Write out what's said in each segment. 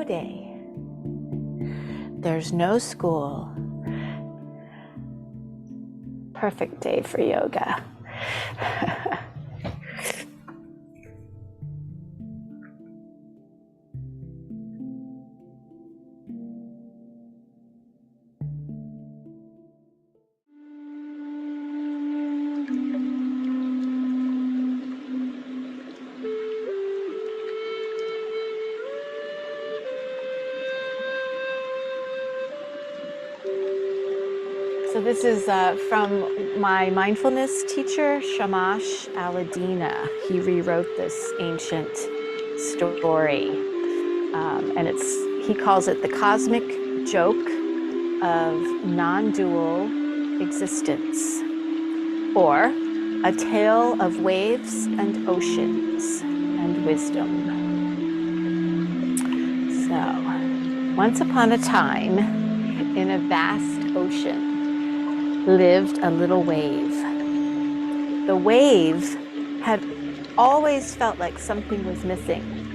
sNoWdaY. There's no school. Perfect day for yoga. So this is from my mindfulness teacher, Shamash Aladina. He rewrote this ancient story, and he calls it the cosmic joke of non-dual existence, or a tale of waves and oceans and wisdom. So, once upon a time, in a vast ocean, lived a little wave. The wave had always felt like something was missing.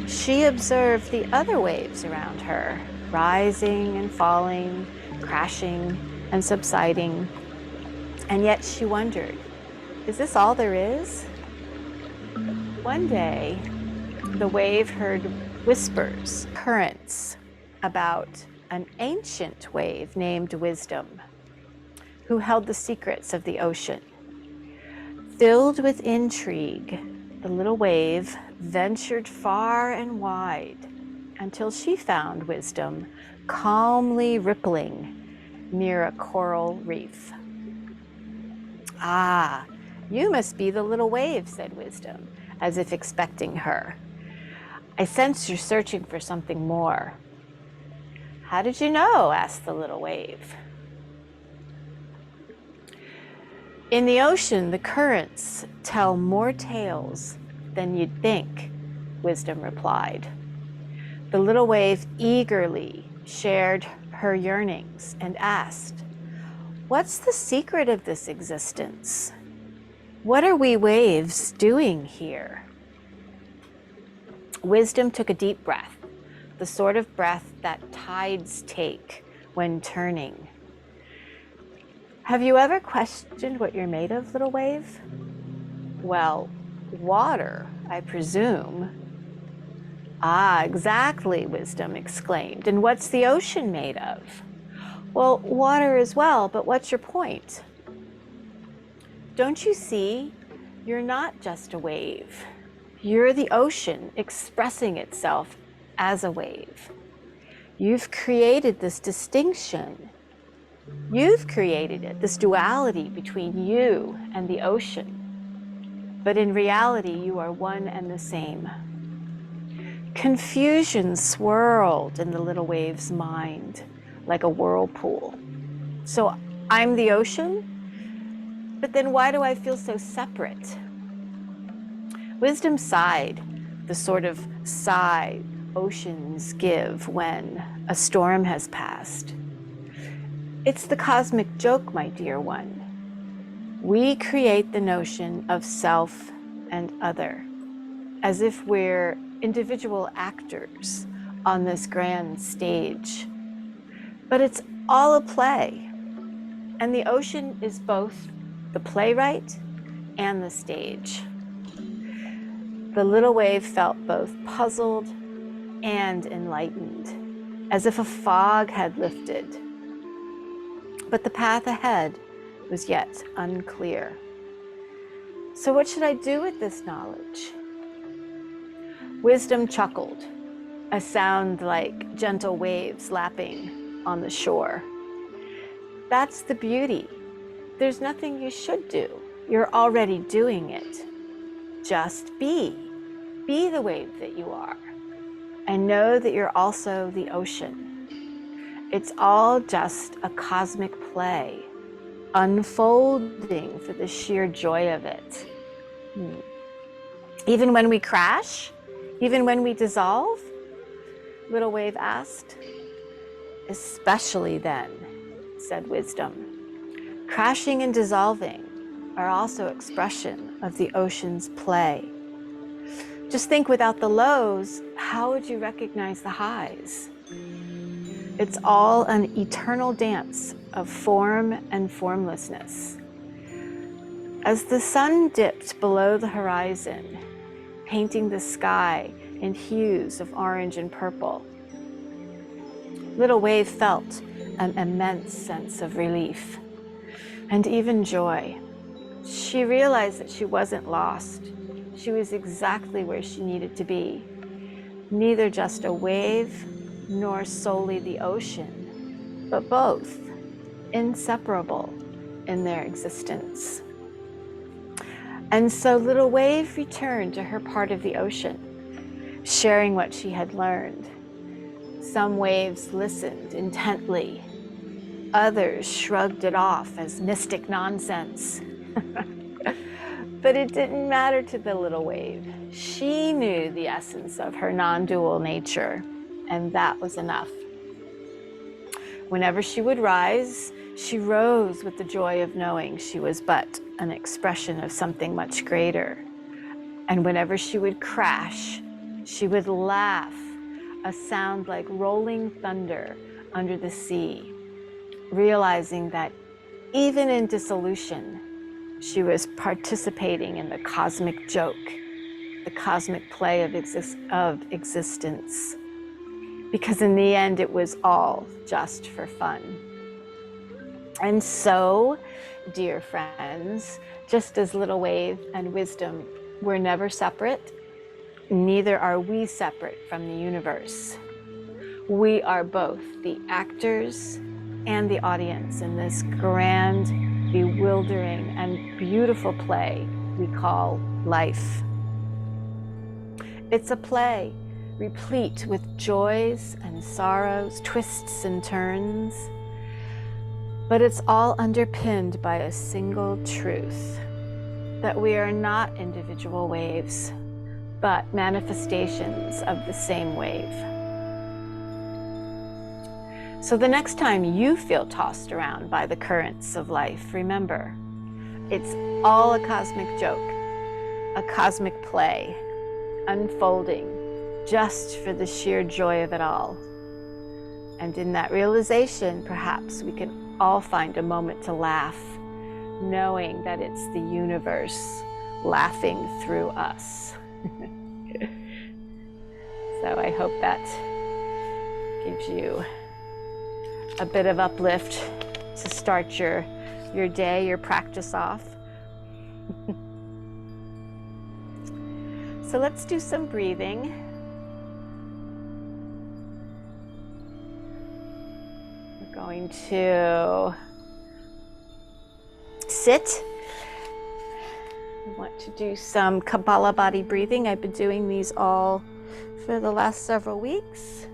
She observed the other waves around her, rising and falling, crashing and subsiding. And yet she wondered, is this all there is? One day, the wave heard whispers, currents, about an ancient wave named Wisdom, who held the secrets of the ocean. Filled with intrigue, the little wave ventured far and wide until she found Wisdom calmly rippling near a coral reef. "Ah, you must be the little wave," said Wisdom, as if expecting her. "I sense you're searching for something more." "How did you know?" asked the little wave. "In the ocean, the currents tell more tales than you'd think," Wisdom replied. The little wave eagerly shared her yearnings and asked, "What's the secret of this existence? What are we waves doing here?" Wisdom took a deep breath, the sort of breath that tides take when turning. "Have you ever questioned what you're made of, little wave?" "Well, water, I presume." "Ah, exactly," Wisdom exclaimed. "And what's the ocean made of?" "Well, water as well, but what's your point?" "Don't you see? You're not just a wave. You're the ocean expressing itself as a wave. You've created this distinction. You've created it, this duality between you and the ocean. But in reality, you are one and the same." Confusion swirled in the little wave's mind like a whirlpool. "So I'm the ocean? But then why do I feel so separate?" Wisdom sighed, the sort of sigh oceans give when a storm has passed. "It's the cosmic joke, my dear one. We create the notion of self and other, as if we're individual actors on this grand stage. But it's all a play, and the ocean is both the playwright and the stage." The little wave felt both puzzled and enlightened, as if a fog had lifted. But the path ahead was yet unclear. "So what should I do with this knowledge?" Wisdom chuckled, a sound like gentle waves lapping on the shore. "That's the beauty. There's nothing you should do. You're already doing it. Just be. Be the wave that you are. And know that you're also the ocean. It's all just a cosmic play, unfolding for the sheer joy of it. Even when we crash? Even when we dissolve?" Little wave asked. "Especially then," said Wisdom. "Crashing and dissolving are also expression of the ocean's play. Just think, without the lows, how would you recognize the highs? It's all an eternal dance of form and formlessness. As the sun dipped below the horizon, painting the sky in hues of orange and purple, little Wave felt an immense sense of relief and even joy. She realized that she wasn't lost. She was exactly where she needed to be. Neither just a wave nor solely the ocean, but both, inseparable in their existence. And so little Wave returned to her part of the ocean, sharing what she had learned. Some waves listened intently. Others shrugged it off as mystic nonsense. But it didn't matter to the little Wave. She knew the essence of her non-dual nature, and that was enough. Whenever she would rise, she rose with the joy of knowing she was but an expression of something much greater. And whenever she would crash, she would laugh, a sound like rolling thunder under the sea, realizing that even in dissolution, she was participating in the cosmic joke, the cosmic play of existence. Because in the end, it was all just for fun. And so, dear friends, just as little Wave and wisdom were never separate, neither are we separate from the universe. We are both the actors and the audience in this grand, bewildering, and beautiful play we call life. It's a play replete with joys and sorrows, twists and turns, but it's all underpinned by a single truth, that we are not individual waves, but manifestations of the same wave. So the next time you feel tossed around by the currents of life, remember, it's all a cosmic joke, a cosmic play, unfolding just for the sheer joy of it all. And in that realization, perhaps we can all find a moment to laugh, knowing that it's the universe laughing through us. So I hope that gives you a bit of uplift to start your day, your practice off. So let's do some breathing. We're going to sit. We want to do some Kabbalah body breathing. I've been doing these all for the last several weeks.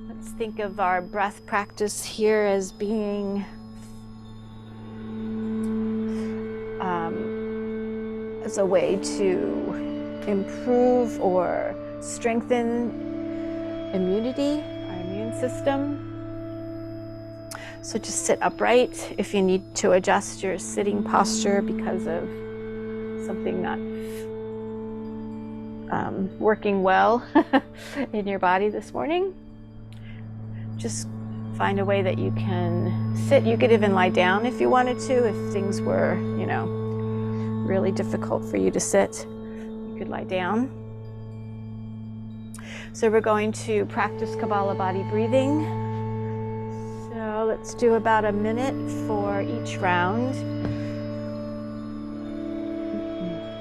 Let's think of our breath practice here as being as a way to improve or strengthen immunity, our immune system. So just sit upright. If you need to adjust your sitting posture because of something not working well in your body this morning, just find a way that you can sit. You could even lie down if you wanted to. If things were, really difficult for you to sit, you could lie down. So we're going to practice Kabbalah body breathing. So let's do about a minute for each round.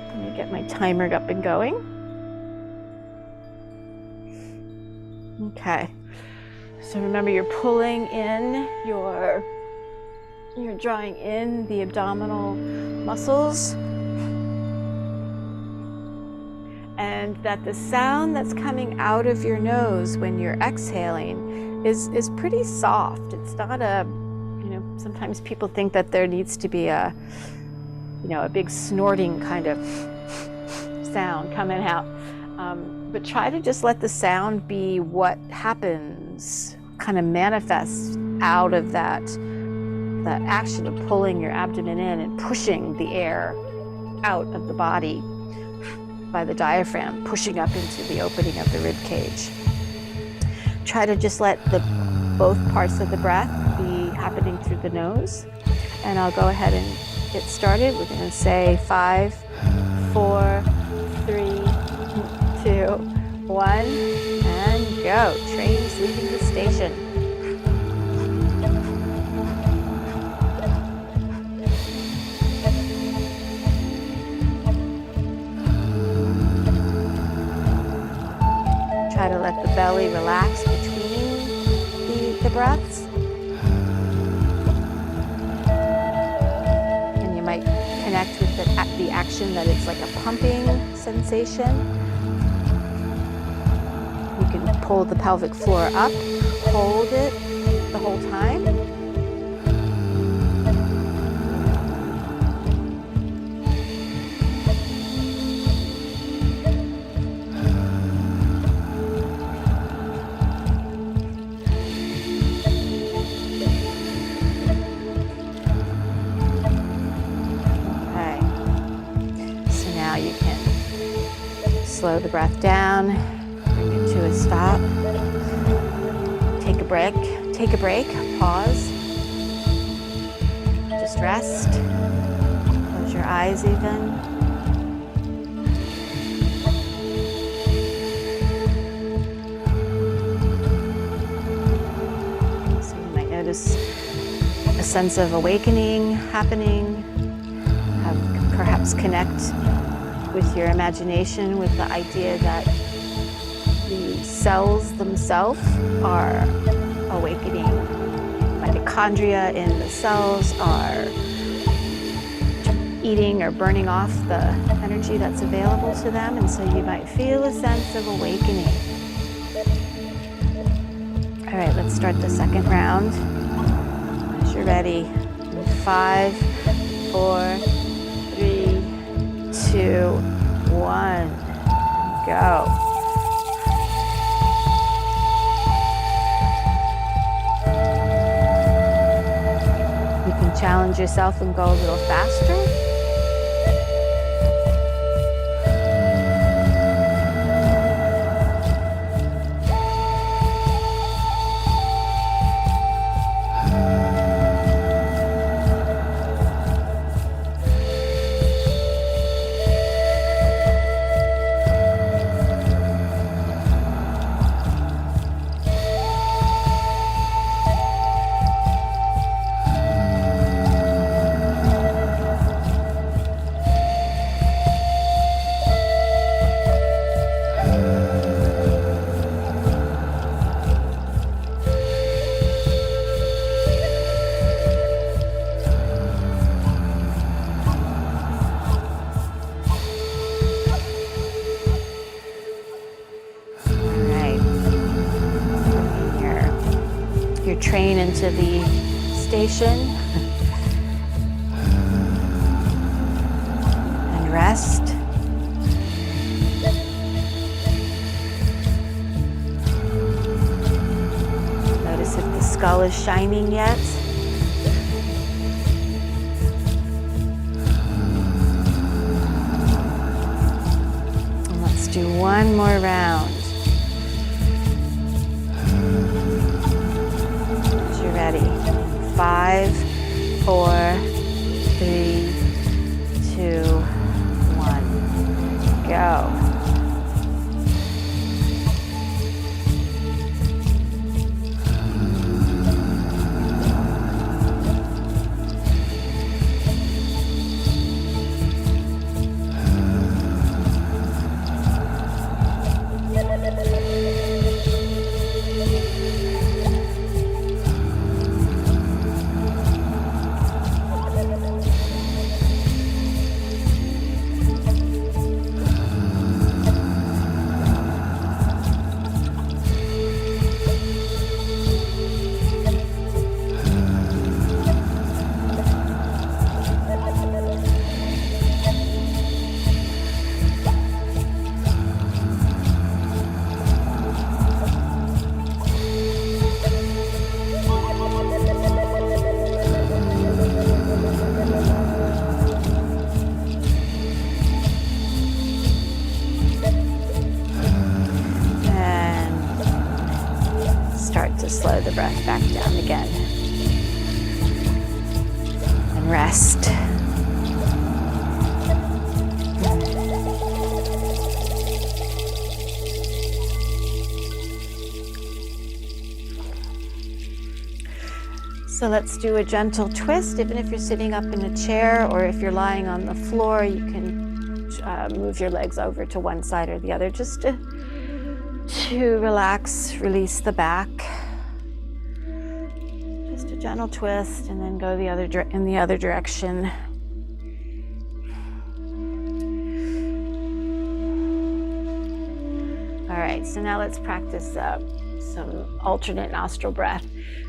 Let me get my timer up and going. Okay. So remember, you're pulling in you're drawing in the abdominal muscles, and that the sound that's coming out of your nose when you're exhaling is pretty soft. It's not a, sometimes people think that there needs to be a big snorting kind of sound coming out. But try to just let the sound be what happens, kind of manifests out of that action of pulling your abdomen in and pushing the air out of the body. by the diaphragm, pushing up into the opening of the rib cage. Try to just let both parts of the breath be happening through the nose. And I'll go ahead and get started. We're going to say 5, 4, 3, 2, 1, and go. Train's leaving the station. Try to let the belly relax between the breaths. And you might connect with the action that it's like a pumping sensation. You can pull the pelvic floor up, hold it the whole time. Slow the breath down, bring it to a stop. Take a break, pause. Just rest. Close your eyes even. So you might notice a sense of awakening happening. Perhaps connect with your imagination with the idea that the cells themselves are awakening. Mitochondria in the cells are eating or burning off the energy that's available to them, and so you might feel a sense of awakening. All right, let's start the second round. As you're ready, in 5, 4, 3, 2, 1, go. You can challenge yourself and go a little faster. Train into the station and rest. Notice if the skull is shining yet. And let's do one more round. Ready. 5, 4, 3, 2, 1, go. the breath back down again. And rest. So let's do a gentle twist. Even if you're sitting up in a chair or if you're lying on the floor, you can move your legs over to one side or the other just to relax, release the back. Just a gentle twist and then go in the other direction. All right, so now let's practice some alternate nostril breath.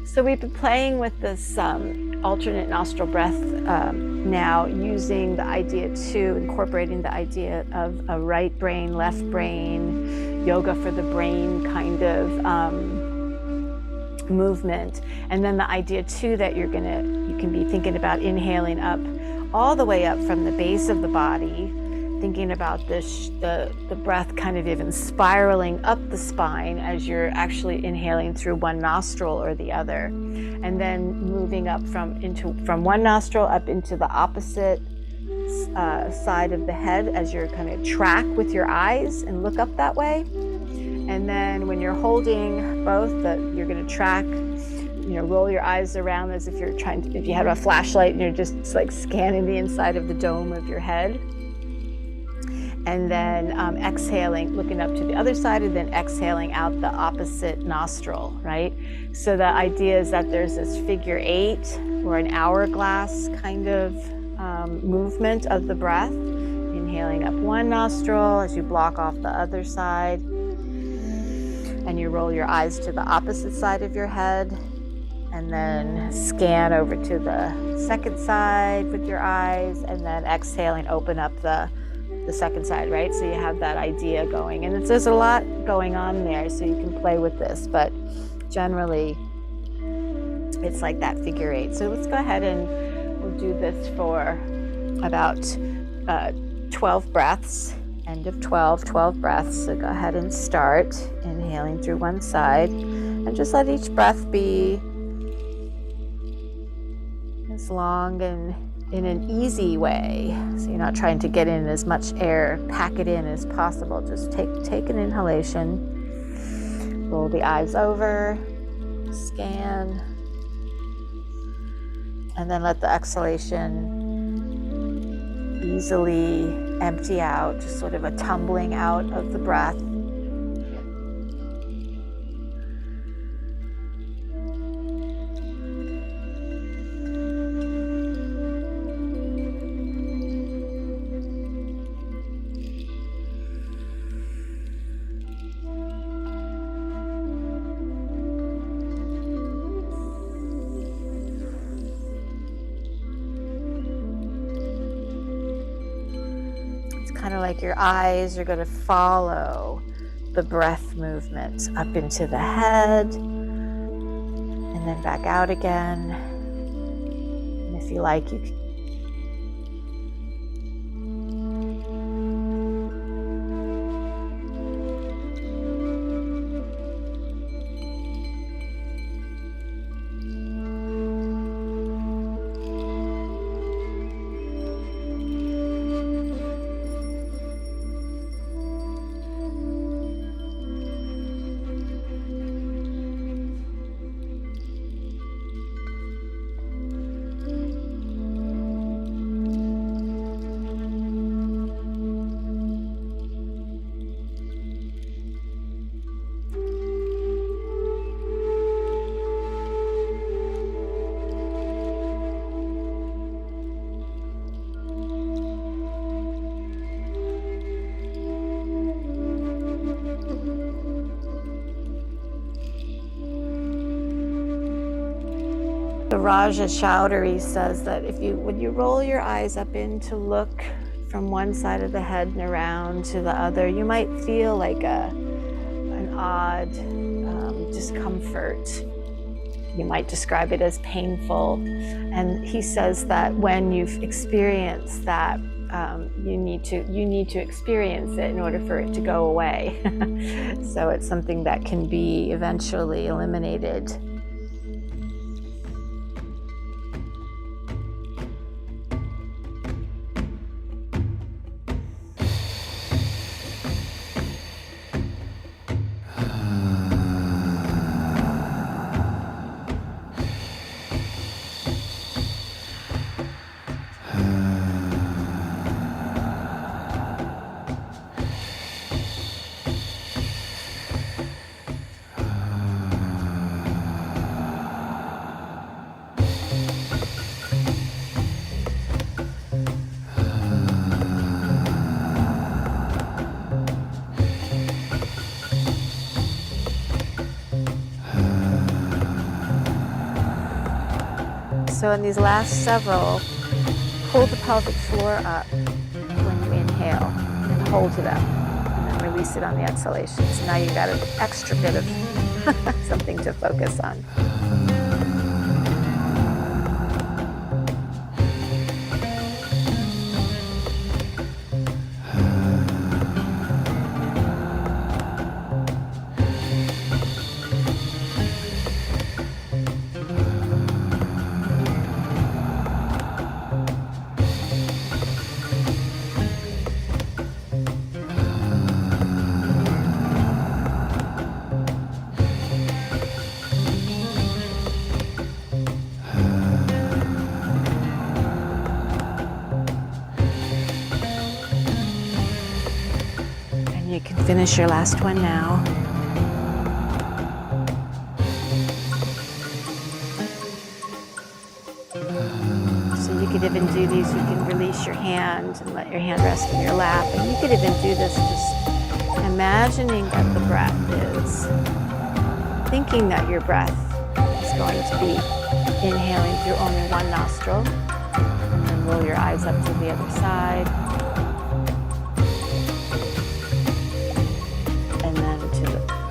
So we've been playing with this alternate nostril breath now, using the idea incorporating the idea of a right brain, left brain, yoga for the brain kind of movement. And then the idea too that you can be thinking about inhaling up all the way up from the base of the body, thinking about the breath kind of even spiraling up the spine as you're actually inhaling through one nostril or the other, and then moving up from one nostril up into the opposite side of the head as you're kind of track with your eyes and look up that way. And then when you're holding both, you're going to track, roll your eyes around as if if you had a flashlight and you're just like scanning the inside of the dome of your head. And then exhaling, looking up to the other side, and then exhaling out the opposite nostril, right? So the idea is that there's this figure 8 or an hourglass kind of movement of the breath. Inhaling up one nostril as you block off the other side. And you roll your eyes to the opposite side of your head. And then scan over to the second side with your eyes. And then exhaling, open up the second side, right? So you have that idea going, and there's a lot going on there, so you can play with this, but generally it's like that figure 8. So let's go ahead and we'll do this for about 12 breaths, end of 12 breaths. So go ahead and start inhaling through one side, and just let each breath be as long and in an easy way. So you're not trying to get in as much air, pack it in as possible. Just take an inhalation, roll the eyes over, scan, and then let the exhalation easily empty out, just sort of a tumbling out of the breath. Kind of like your eyes are going to follow the breath movement up into the head and then back out again. And if you like, you can The Raja Chowdhury says that when you roll your eyes up in to look from one side of the head and around to the other, you might feel like an odd discomfort. You might describe it as painful. And he says that when you've experienced that, you need to experience it in order for it to go away. So it's something that can be eventually eliminated. So in these last several, pull the pelvic floor up when you inhale and hold it up, and then release it on the exhalation. So now you've got an extra bit of something to focus on. You can finish your last one now. So you could even do these, you can release your hand and let your hand rest in your lap. And you could even do this just imagining that the breath is, thinking that your breath is going to be inhaling through only one nostril. And then roll your eyes up to the other side.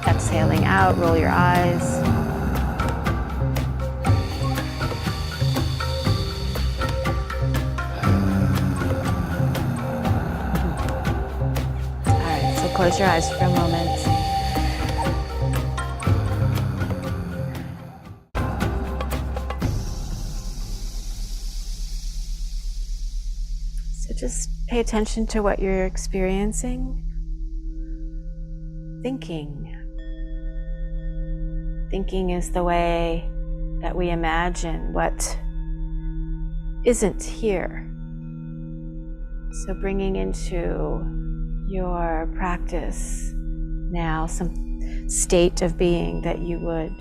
Exhaling out, roll your eyes. All right, so close your eyes for a moment. So just pay attention to what you're experiencing. Thinking. Thinking is the way that we imagine what isn't here. So bringing into your practice now some state of being that you would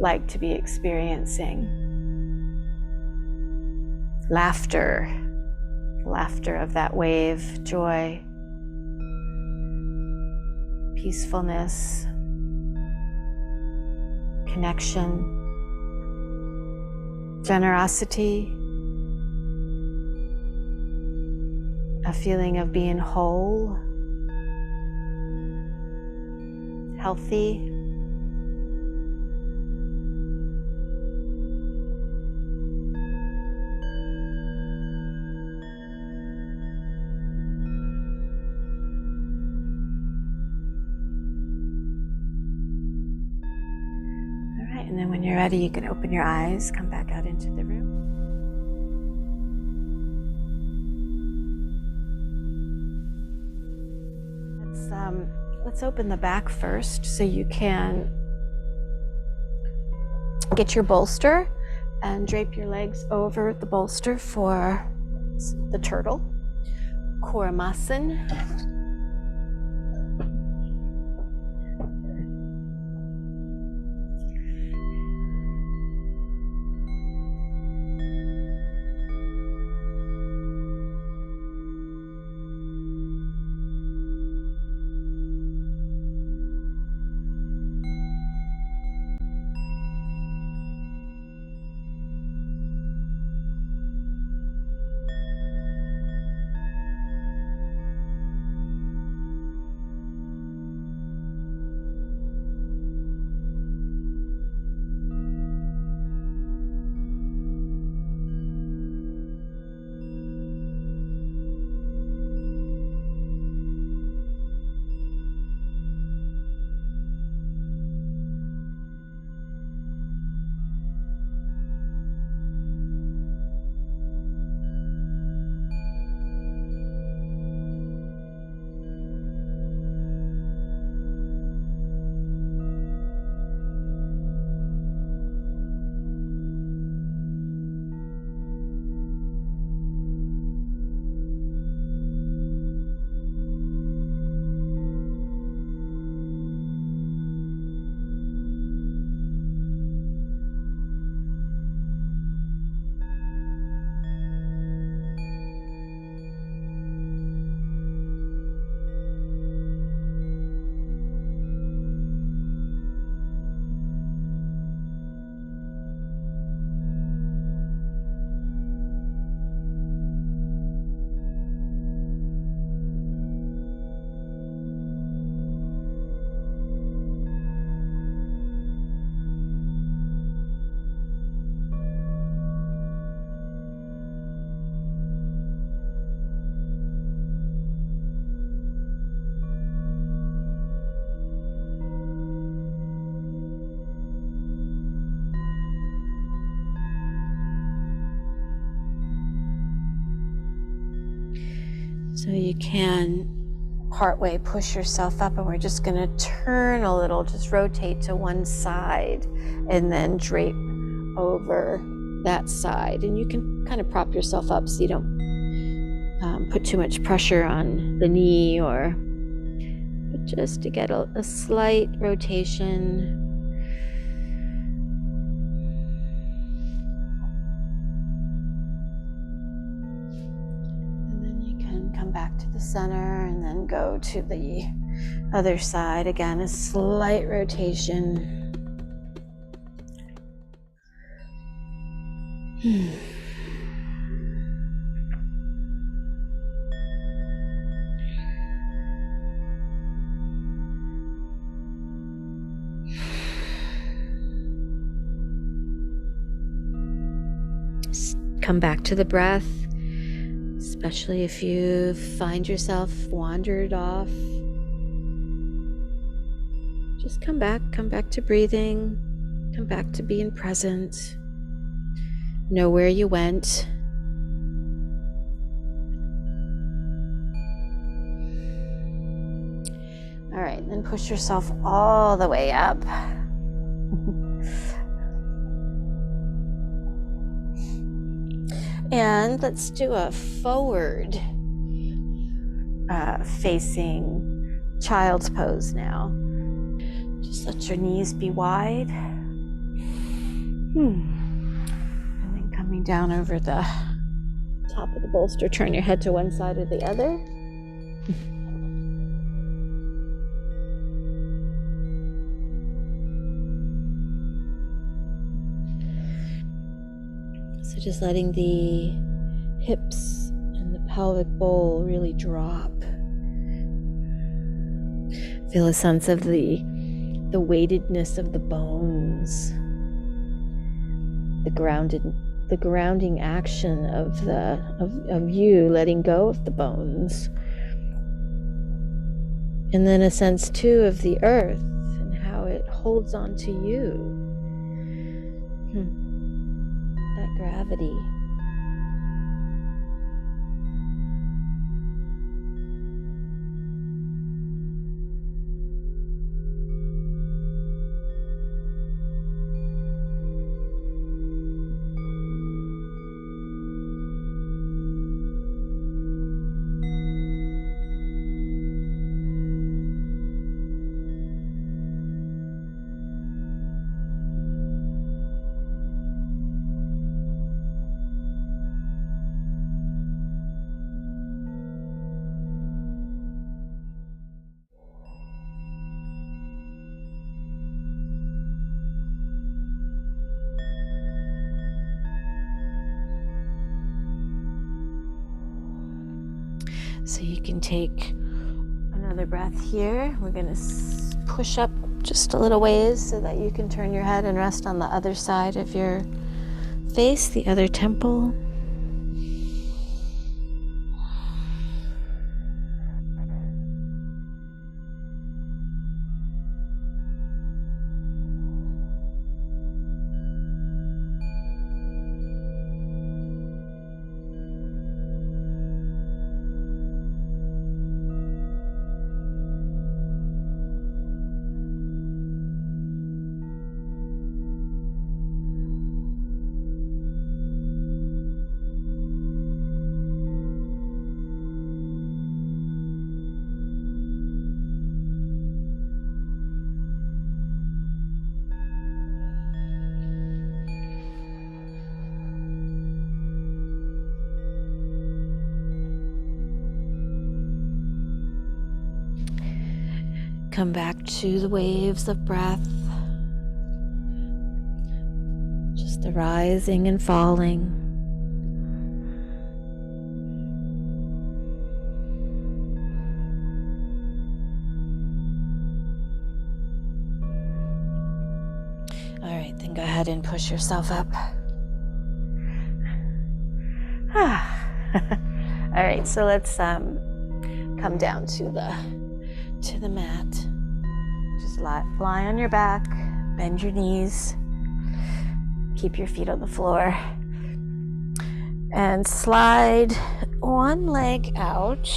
like to be experiencing. Laughter, laughter of that wave, joy, peacefulness, connection, generosity, a feeling of being whole, healthy. And then when you're ready, you can open your eyes, come back out into the room. Let's open the back first so you can get your bolster and drape your legs over the bolster for the turtle. Kuramasan. So you can partway push yourself up, and we're just going to turn a little, just rotate to one side and then drape over that side. And you can kind of prop yourself up so you don't put too much pressure on the knee, but just to get a slight rotation. Back to the center and then go to the other side. Again, a slight rotation. Come back to the breath. Especially if you find yourself wandered off. Just come back to breathing, come back to being present. Know where you went. All right, then push yourself all the way up. And let's do a forward facing child's pose now. Just let your knees be wide. And then coming down over the top of the bolster, turn your head to one side or the other. So just letting the hips and the pelvic bowl really drop. Feel a sense of the weightedness of the bones, the grounding action of you letting go of the bones, and then a sense too of the earth and how it holds on to you. That gravity. So you can take another breath here. We're going to push up just a little ways so that you can turn your head and rest on the other side of your face, the other temple. Come back to the waves of breath. Just the rising and falling. All right, then go ahead and push yourself up. All right, so let's come down to the mat. Just lie on your back, bend your knees, keep your feet on the floor, and slide one leg out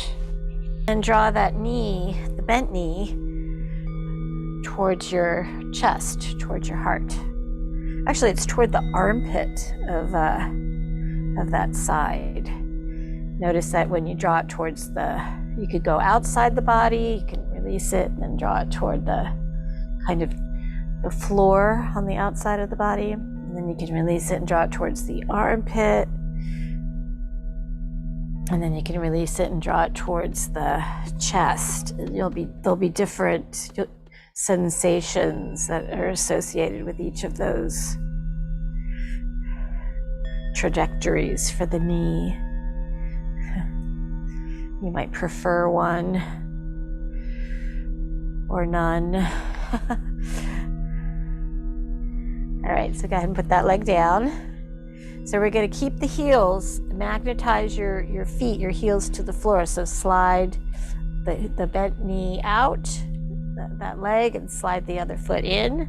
and draw that knee, the bent knee, towards your chest, towards your heart. Actually, it's toward the armpit of that side. Notice that when you draw it towards you could go outside the body, you can release it and then draw it toward the kind of the floor on the outside of the body. And then you can release it and draw it towards the armpit. And then you can release it and draw it towards the chest. There'll be different sensations that are associated with each of those trajectories for the knee. You might prefer one or none. All right, so go ahead and put that leg down. So we're going to keep the heels, magnetize your feet, your heels to the floor. So slide the bent knee out, that leg, and slide the other foot in.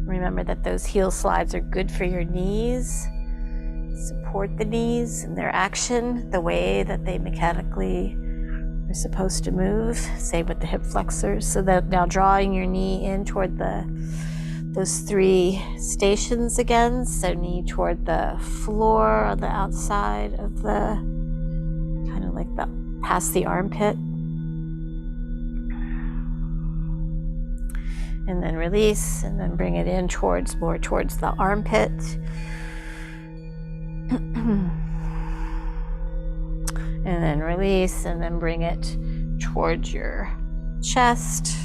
Remember that those heel slides are good for your knees. Support the knees in their action, the way that they mechanically are supposed to move. Same with the hip flexors. So that now drawing your knee in toward those three stations again. So knee toward the floor on the outside of kind of like past the armpit. And then release, and then bring it in more towards the armpit. And then release, and then bring it towards your chest.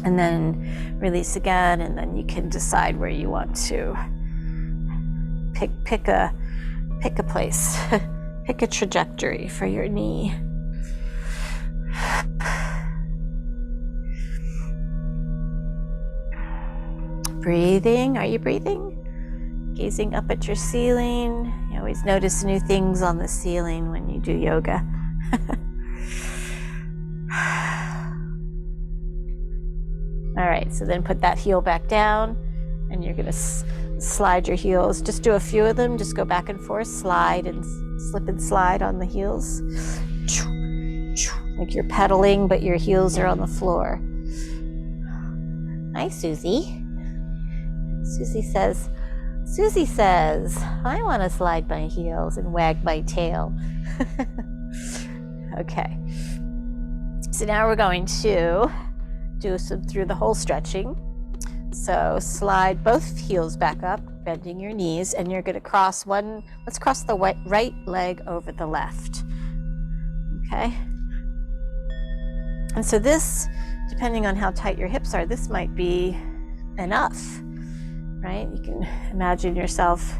And then release again, and then you can decide where you want to pick a place, pick a trajectory for your knee. Breathing, are you breathing? Gazing up at your ceiling. You always notice new things on the ceiling when you do yoga. All right, so then put that heel back down, and you're gonna slide your heels. Just do a few of them, just go back and forth, slide and slip and slide on the heels. Like you're pedaling, but your heels are on the floor. Hi, Susie. Susie says, I want to slide my heels and wag my tail. Okay. So now we're going to do some through the hole stretching. So slide both heels back up, bending your knees, and you're going to cross let's cross the right leg over the left. Okay. And so this, depending on how tight your hips are, this might be enough, right? You can imagine yourself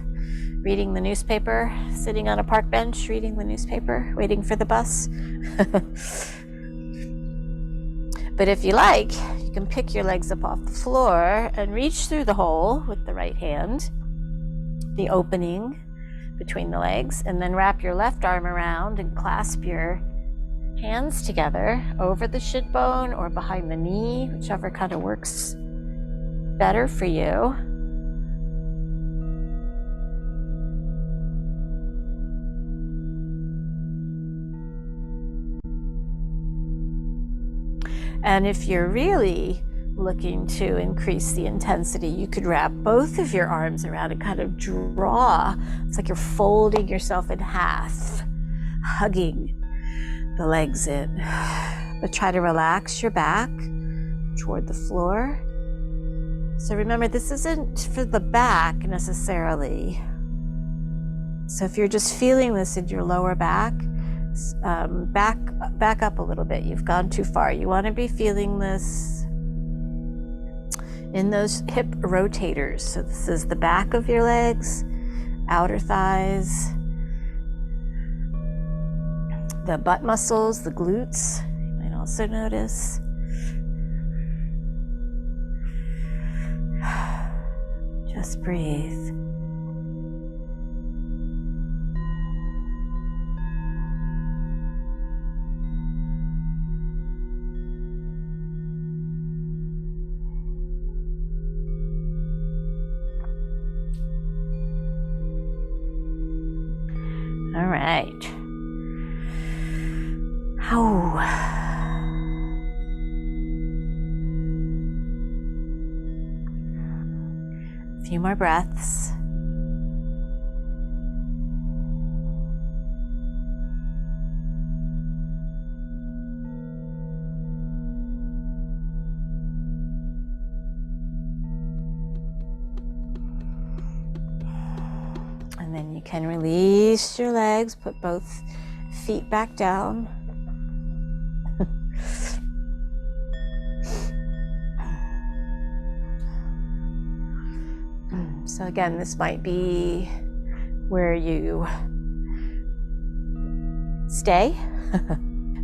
reading the newspaper, sitting on a park bench, reading the newspaper, waiting for the bus. But if you like, you can pick your legs up off the floor and reach through the hole with the right hand, the opening between the legs, and then wrap your left arm around and clasp your hands together over the shin bone or behind the knee, whichever kind of works better for you. And if you're really looking to increase the intensity, you could wrap both of your arms around and kind of draw. It's like you're folding yourself in half, hugging the legs in. But try to relax your back toward the floor. So remember, this isn't for the back necessarily. So if you're just feeling this in your lower back, back up a little bit. You've gone too far. You want to be feeling this in those hip rotators. So this is the back of your legs, outer thighs, the butt muscles, the glutes. You might also notice. Just breathe. right. Oh. A few more breaths. And then you can release your legs, put both feet back down. So again, this might be where you stay,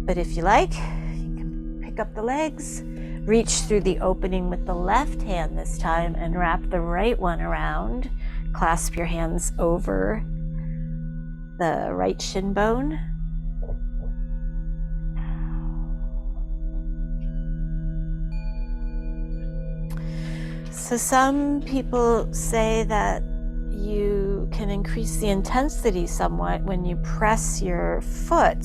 but if you like, you can pick up the legs, reach through the opening with the left hand this time and wrap the right one around. Clasp your hands over the right shin bone. So some people say that you can increase the intensity somewhat when you press your foot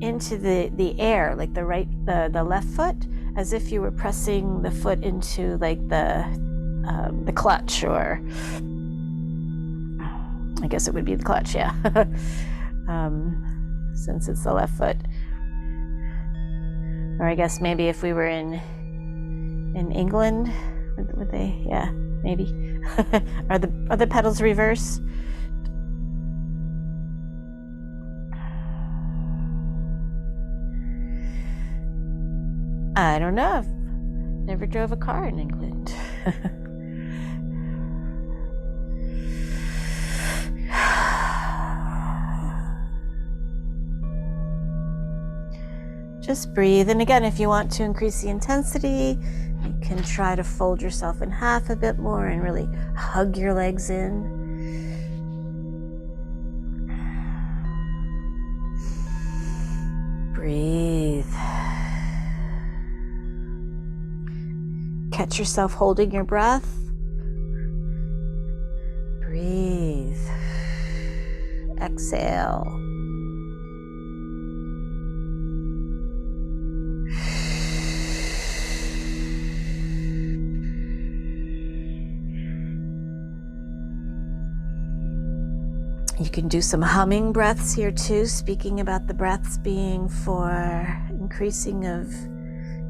into the air, like the left foot, as if you were pressing the foot into like the clutch, or I guess it would be the clutch, yeah. Since it's the left foot. Or I guess maybe if we were in England, would they? Yeah, maybe. Are the pedals reverse? I don't know. I've never drove a car in England. Just breathe. And again, if you want to increase the intensity, you can try to fold yourself in half a bit more and really hug your legs in. Breathe. Catch yourself holding your breath. Breathe. Exhale. You can do some humming breaths here too, speaking about the breaths being for increasing of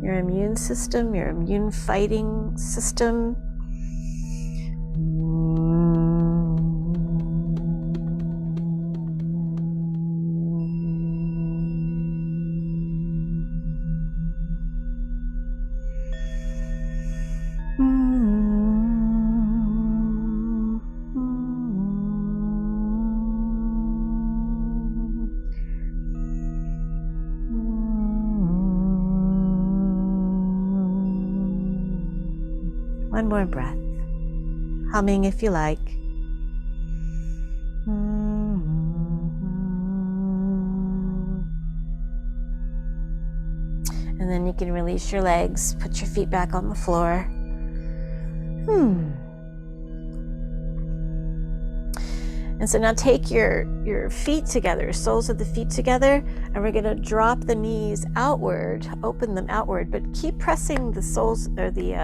your immune system, your immune fighting system. One more breath, humming if you like. And then you can release your legs, put your feet back on the floor. And so now take your feet together, soles of the feet together, and we're going to drop the knees outward, open them outward, but keep pressing the soles, or the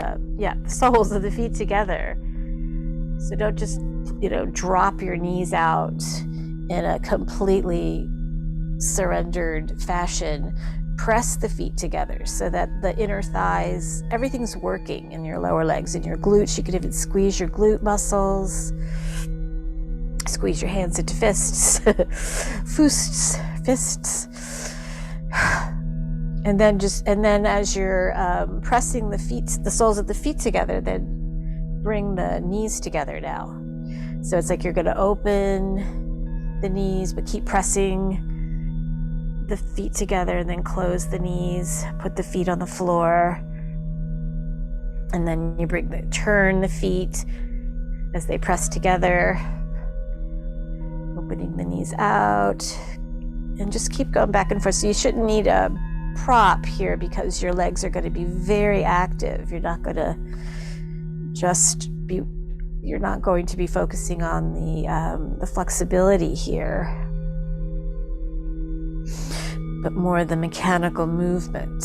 soles of the feet together. So don't just, drop your knees out in a completely surrendered fashion. Press the feet together so that the inner thighs, everything's working in your lower legs and your glutes. You could even squeeze your glute muscles. Squeeze your hands into fists, fists. And then as you're pressing the soles of the feet together, then bring the knees together now. So it's like you're going to open the knees, but keep pressing the feet together, and then close the knees, put the feet on the floor, and then you turn the feet as they press together. Opening the knees out, and just keep going back and forth. So you shouldn't need a prop here because your legs are going to be very active. You're not going to just be you're not going to be focusing on the flexibility here, but more the mechanical movement.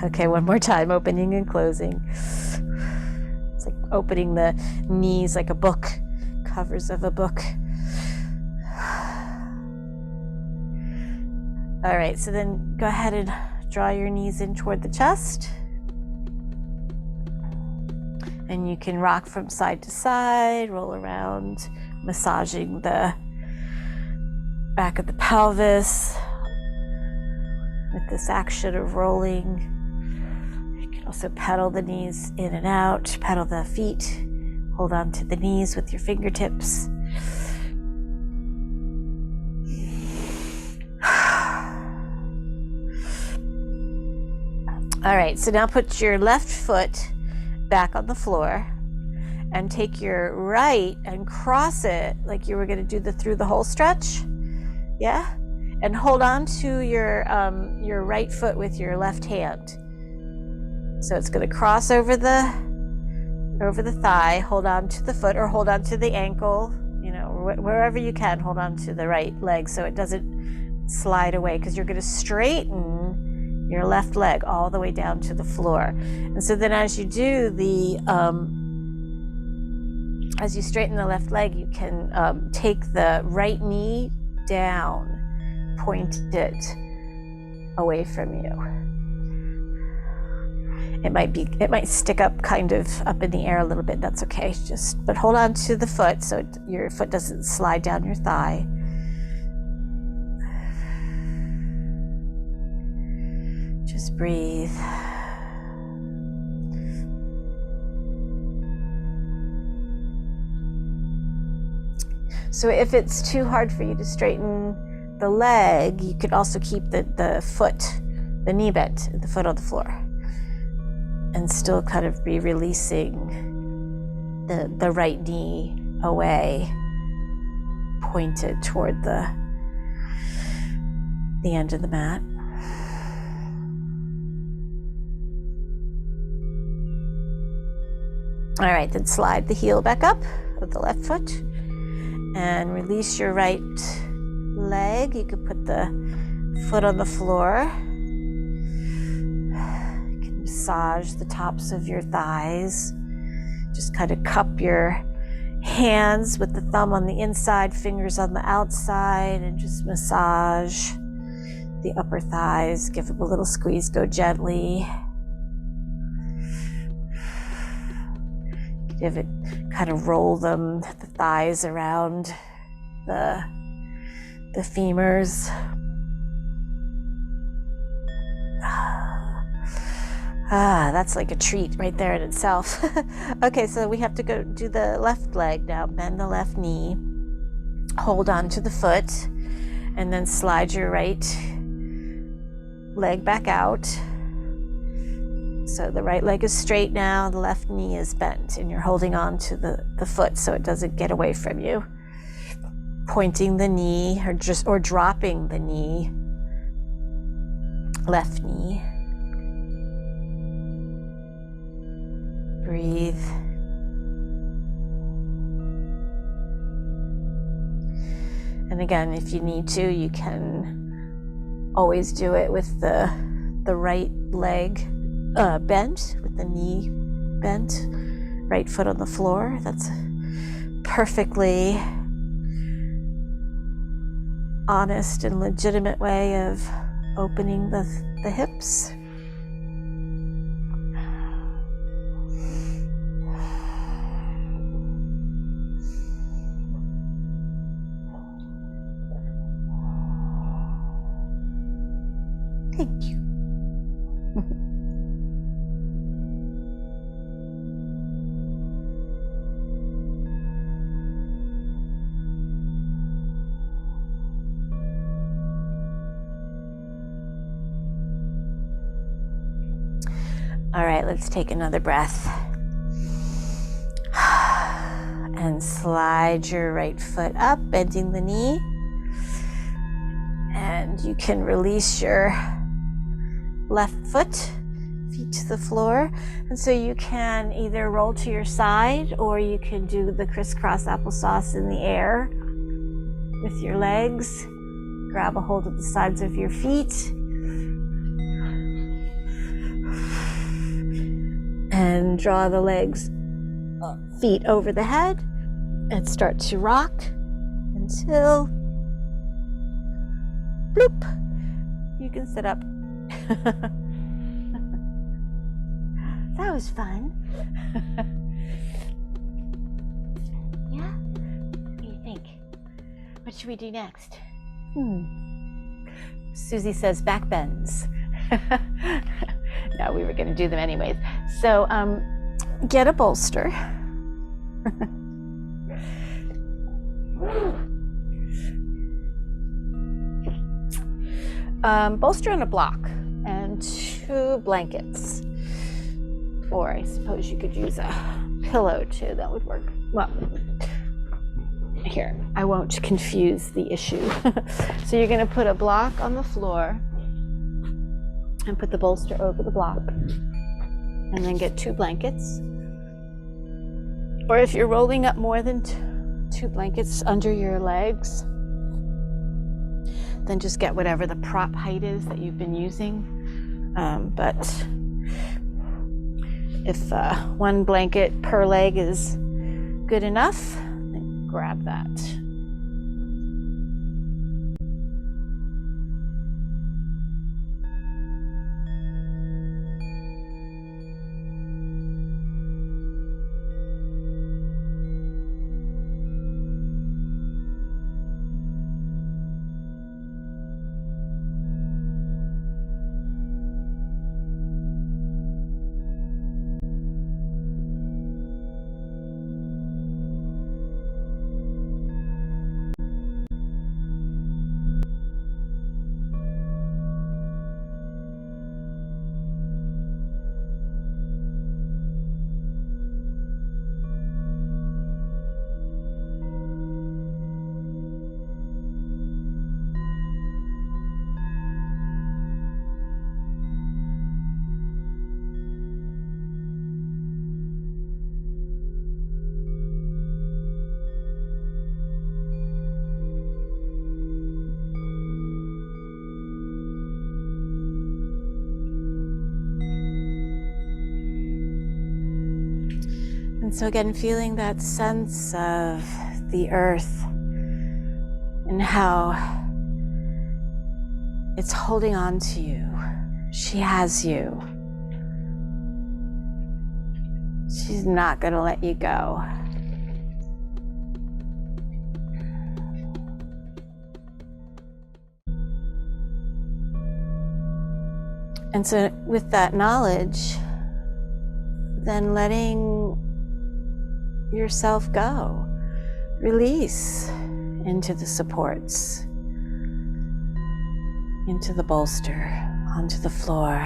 Okay, one more time, opening and closing. It's like opening the knees like a book, covers of a book. All right, so then go ahead and draw your knees in toward the chest. And you can rock from side to side, roll around, massaging the back of the pelvis with this action of rolling. You can also pedal the knees in and out, pedal the feet, hold on to the knees with your fingertips. All right, so now put your left foot back on the floor and take your right and cross it like you were going to do the through the whole stretch. Yeah? And hold on to your right foot with your left hand. So it's going to cross over the thigh, hold on to the foot or hold on to the ankle, you know, wherever you can, hold on to the right leg so it doesn't slide away, because you're going to straighten your left leg all the way down to the floor. And so then as you do as you straighten the left leg, you can take the right knee down, point it away from you. It might stick up kind of up in the air a little bit, that's okay. But hold on to the foot so your foot doesn't slide down your thigh. Just breathe. So if it's too hard for you to straighten the leg, you could also keep the foot, the knee bent, the foot on the floor, and still kind of be releasing the right knee away, pointed toward the end of the mat. All right, then slide the heel back up with the left foot and release your right leg. You can put the foot on the floor. You can massage the tops of your thighs. Just kind of cup your hands with the thumb on the inside, fingers on the outside, and just massage the upper thighs. Give them a little squeeze, go gently. Give it, kind of roll the thighs around the femurs. That's like a treat right there in itself. Okay, so we have to go do the left leg now. Bend the left knee, hold on to the foot, and then slide your right leg back out. So the right leg is straight now, the left knee is bent, and you're holding on to the foot so it doesn't get away from you. Pointing the knee or dropping the knee, left knee. Breathe. And again, if you need to, you can always do it with the right leg bent, with the knee bent, right foot on the floor. That's perfectly honest and legitimate way of opening the hips. Thank you. All right, let's take another breath. And slide your right foot up, bending the knee. And you can release your left foot, feet to the floor. And so you can either roll to your side or you can do the crisscross applesauce in the air with your legs. Grab a hold of the sides of your feet. And draw the legs, feet over the head and start to rock until bloop, you can sit up. That was fun. Yeah? What do you think? What should we do next? Susie says back bends. No, we were going to do them anyways. So get a bolster. Bolster and a block and 2 blankets. Or I suppose you could use a pillow too, that would work. Well, here, I won't confuse the issue. So you're gonna put a block on the floor and put the bolster over the block. And then get 2 blankets. Or if you're rolling up more than 2 blankets under your legs, then just get whatever the prop height is that you've been using. But if 1 blanket per leg is good enough, then grab that. And so again, feeling that sense of the earth and how it's holding on to you. She has you. She's not going to let you go. And so with that knowledge, then letting yourself go, release into the supports, into the bolster, onto the floor.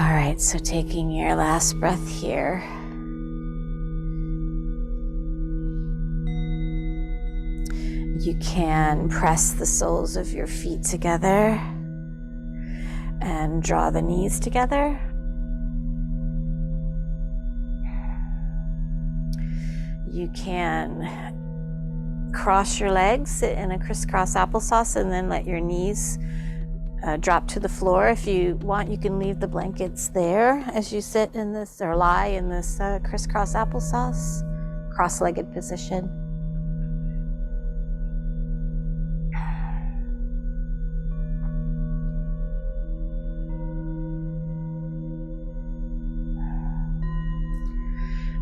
All right, so taking your last breath here. You can press the soles of your feet together and draw the knees together. You can cross your legs, sit in a crisscross applesauce, and then let your knees drop to the floor. If you want, you can leave the blankets there as you sit in this or lie in this crisscross applesauce, cross-legged position.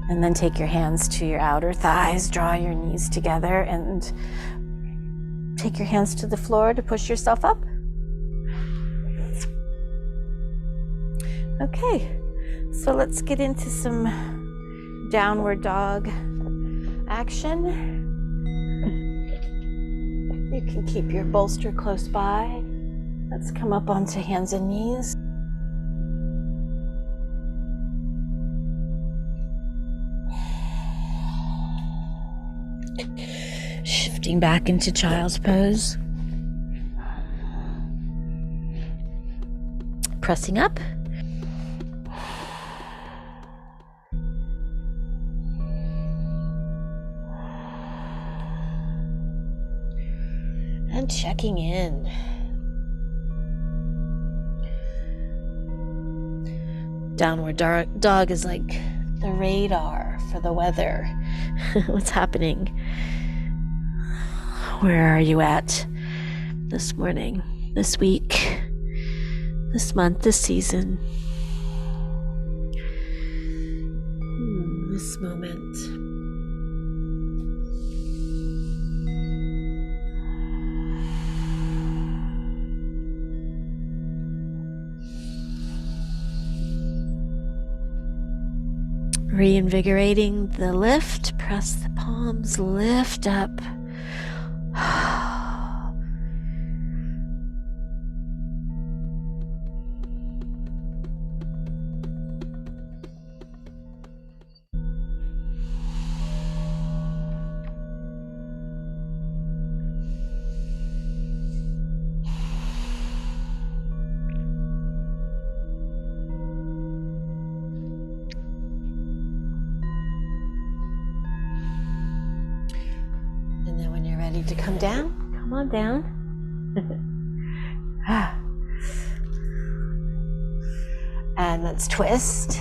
And then take your hands to your outer thighs, draw your knees together, and take your hands to the floor to push yourself up. Okay, so let's get into some downward dog action. You can keep your bolster close by. Let's come up onto hands and knees. Shifting back into child's pose. Pressing up. And checking in. Downward dog is like the radar for the weather. What's happening? Where are you at this morning, this week, this month, this season, this moment? Reinvigorating the lift, press the palms, lift up. To come down, come on down. And let's twist.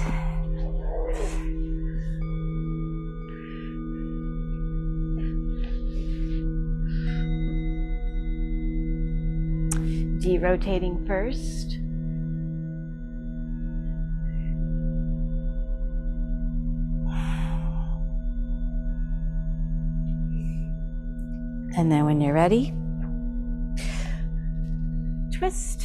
De-rotating first. And then when you're ready, twist.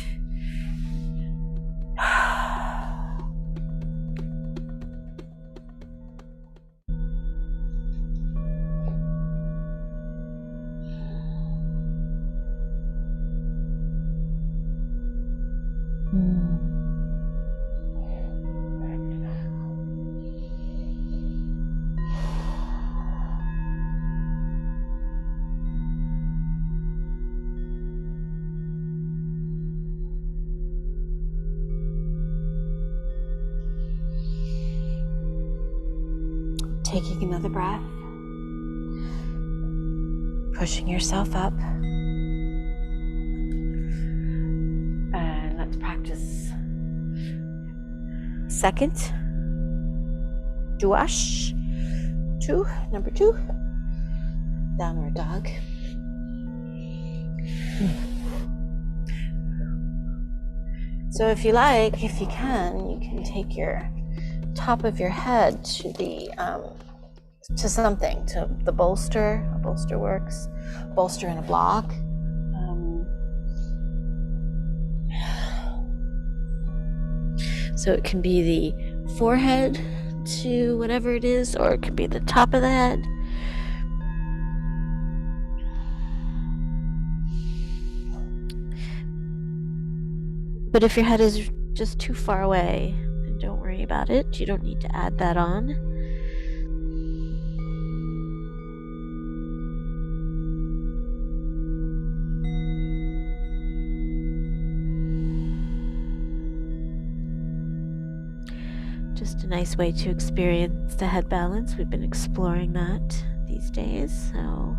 Taking another breath, pushing yourself up, and let's practice second duash, number 2, downward dog. So if you like, if you can take your top of your head to the to something, to the bolster. A bolster works. Bolster in a block. So it can be the forehead to whatever it is, or it could be the top of the head. But if your head is just too far away, worry about it. You don't need to add that on. Just a nice way to experience the head balance. We've been exploring that these days, so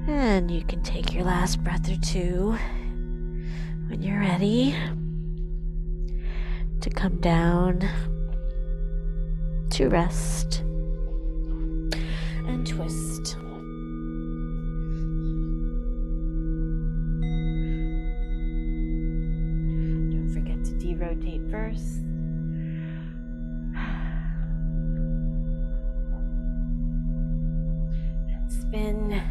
and you can take your last breath or two when you're ready to come down to rest and twist. Don't forget to de-rotate first. And spin.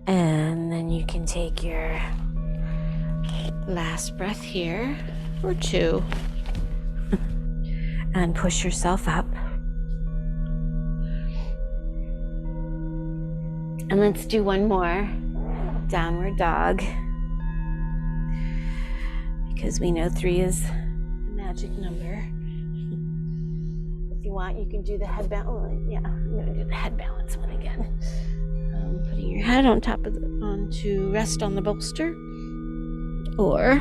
And then you can take your last breath here, or two, and push yourself up. And let's do one more downward dog, because we know 3 is the magic number. If you want, you can do the head balance. Oh, yeah, I'm going to do the head balance one again. Putting your head on top of to rest on the bolster or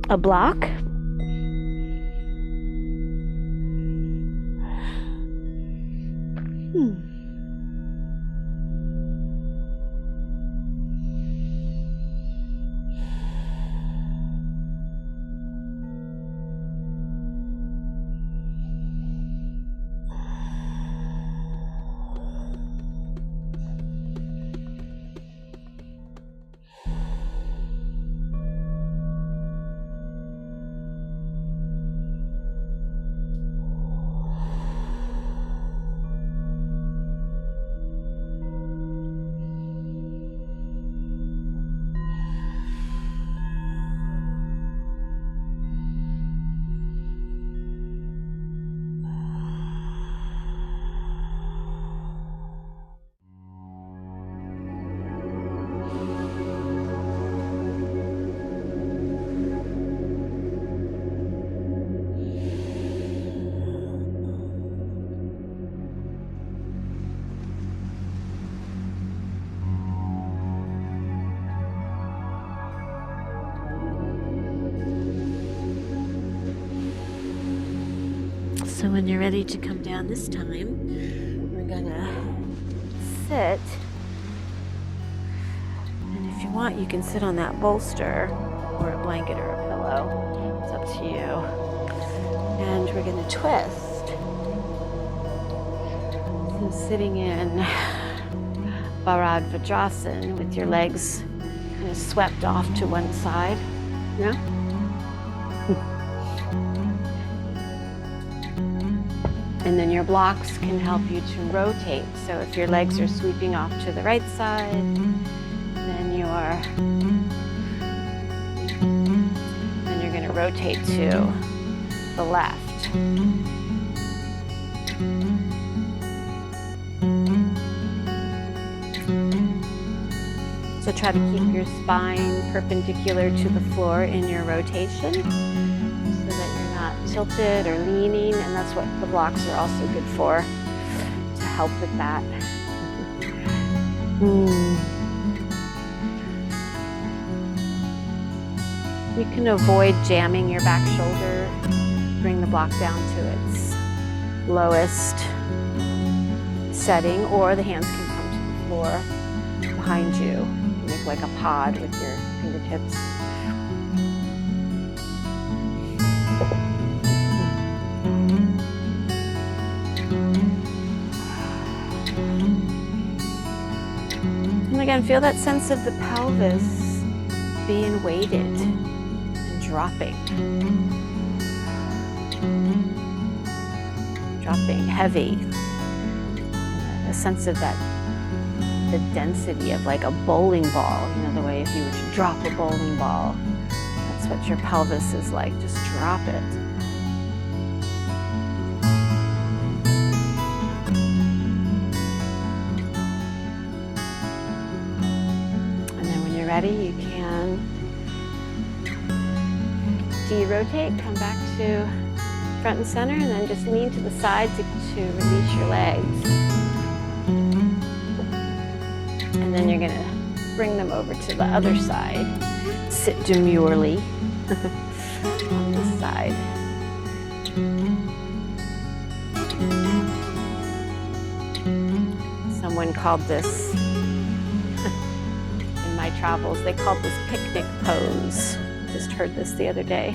a block. So when you're ready to come down this time, we're gonna sit. And if you want, you can sit on that bolster or a blanket or a pillow. It's up to you. And we're gonna twist. So sitting in Vajrasaana with your legs kind of swept off to one side. Yeah? And then your blocks can help you to rotate. So if your legs are sweeping off to the right side, then you're going to rotate to the left. So try to keep your spine perpendicular to the floor in your rotation so that you're not tilted or leaning, and that's what the blocks are also good for, to help with that. You can avoid jamming your back shoulder. Bring the block down to its lowest setting, or the hands can come to the floor behind you. Make like a pod with your fingertips. And again, feel that sense of the pelvis being weighted and dropping. Dropping heavy. A sense of that, the density of like a bowling ball. You know, the way if you were to drop a bowling ball, that's what your pelvis is like. Just drop it. And then when you're ready, you can de-rotate, come back to front and center, and then just lean to the side to release your legs. And then you're going to bring them over to the other side. Sit demurely on this side. Someone called this, in my travels, they called this picnic pose. Just heard this the other day.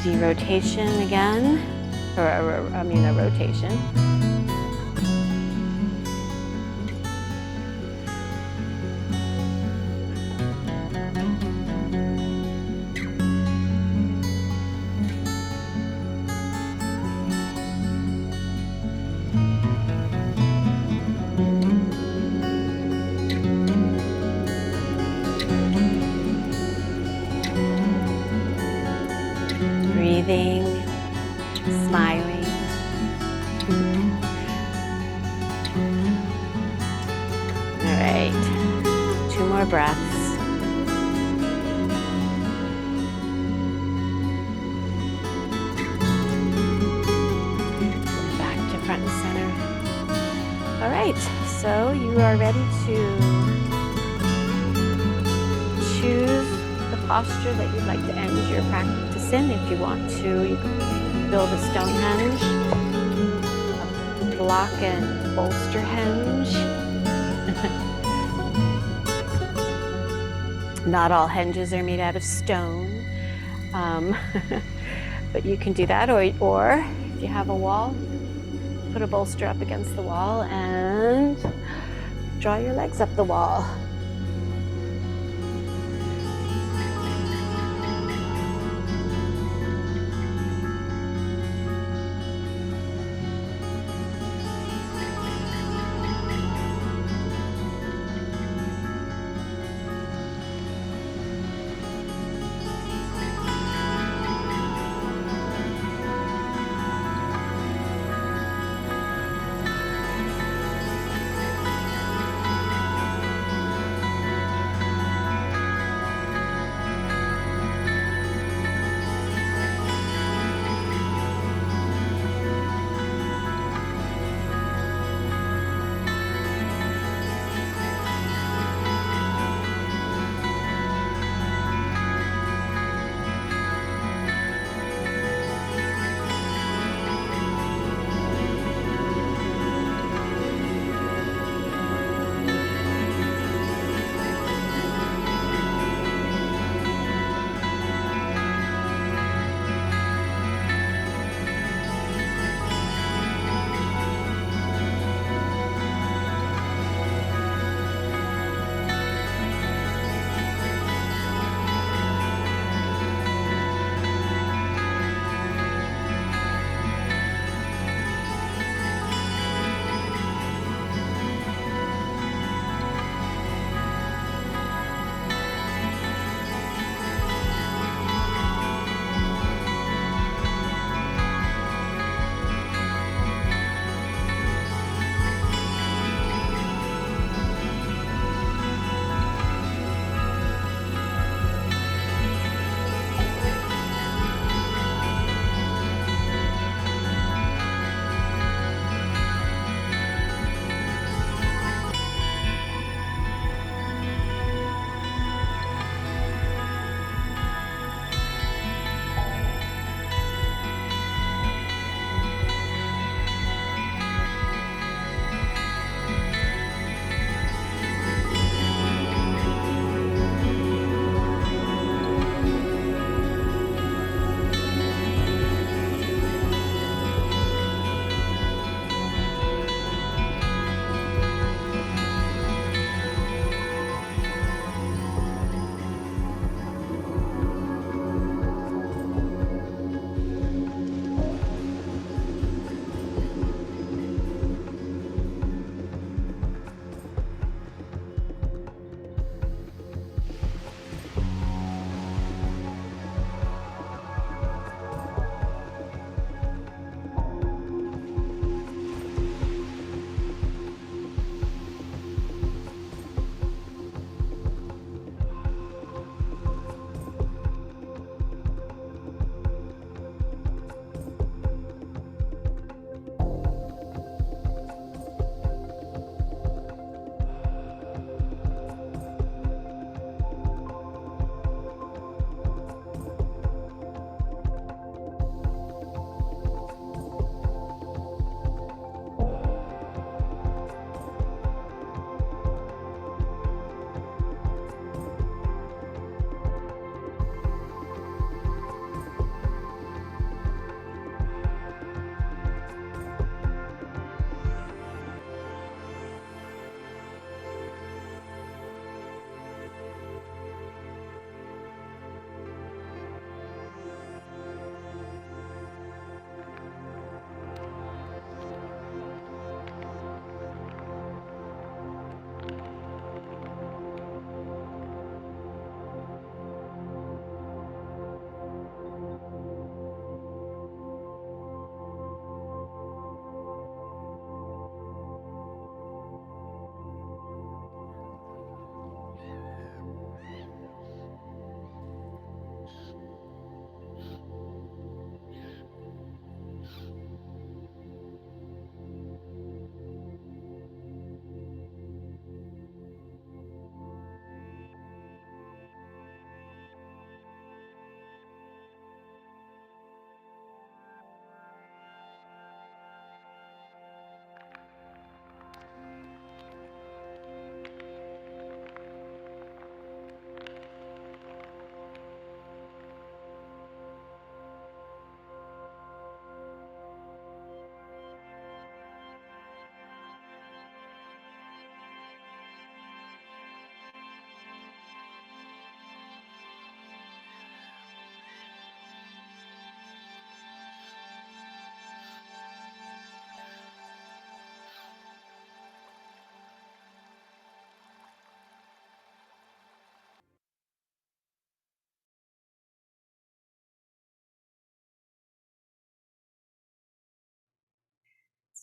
De-rotation again, or a rotation. Breathing, smiling. All right, 2 more breaths. Back to front and center. All right, so you are ready to choose the posture that you'd like to end your practice in. If you want to, you can build a Stonehenge, a block and bolster henge. Not all henges are made out of stone, but you can do that, or if you have a wall, put a bolster up against the wall and draw your legs up the wall.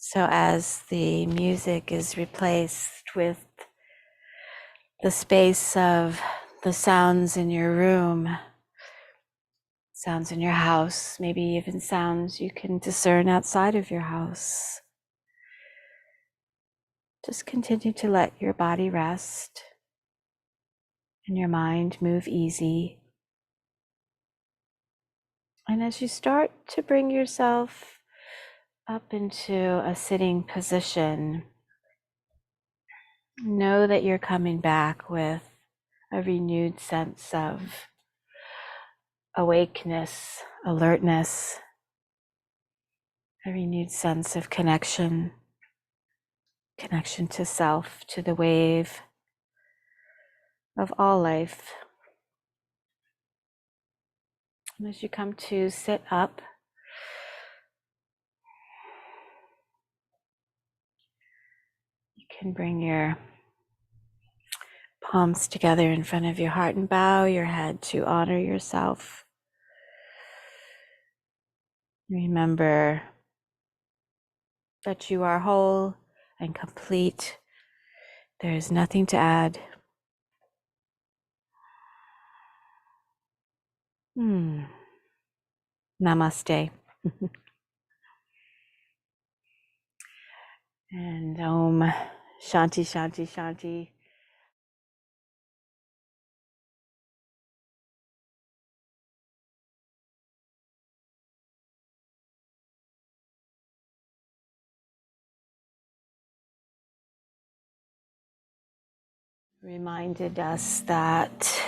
So as the music is replaced with the space of the sounds in your room, sounds in your house, maybe even sounds you can discern outside of your house, just continue to let your body rest and your mind move easy. And as you start to bring yourself up into a sitting position, know that you're coming back with a renewed sense of awakeness, alertness, a renewed sense of connection to self, to the wave of all life. And as you come to sit up, you can bring your palms together in front of your heart and bow your head to honor yourself. Remember that you are whole and complete. There is nothing to add. Namaste. And Om Shanti Shanti Shanti. Reminded us that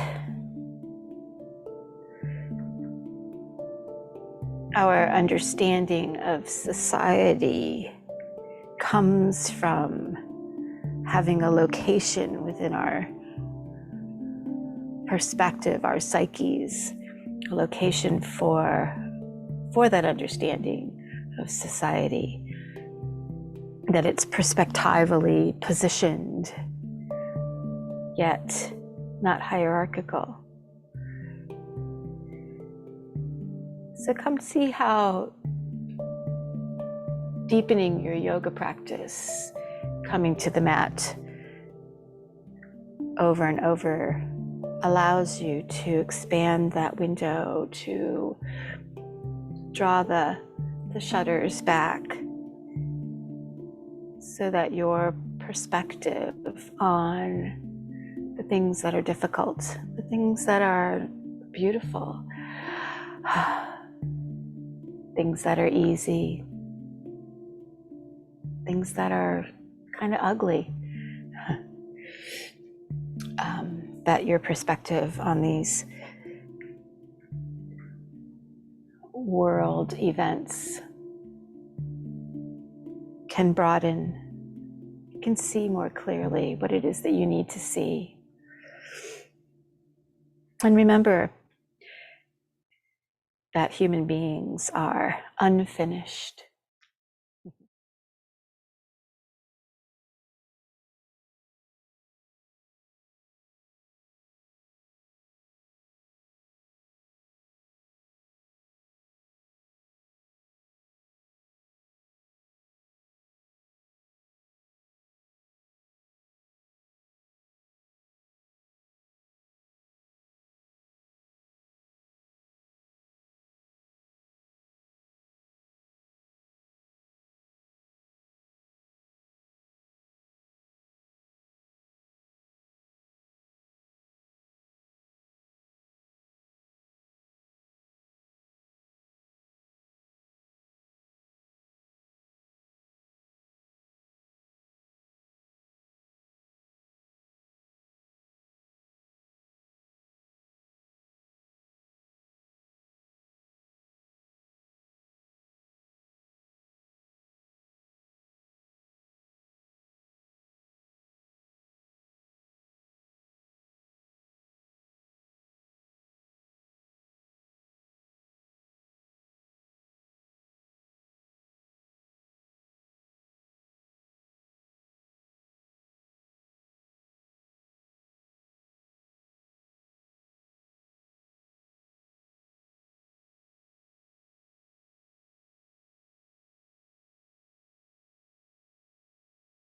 our understanding of society comes from having a location within our perspective, our psyches, a location for that understanding of society, that it's perspectively positioned, yet not hierarchical. So come see how deepening your yoga practice, coming to the mat over and over, allows you to expand that window, to draw the shutters back so that your perspective on the things that are difficult, the things that are beautiful, things that are easy, things that are kind of ugly, that your perspective on these world events can broaden. You can see more clearly what it is that you need to see. And remember that human beings are unfinished.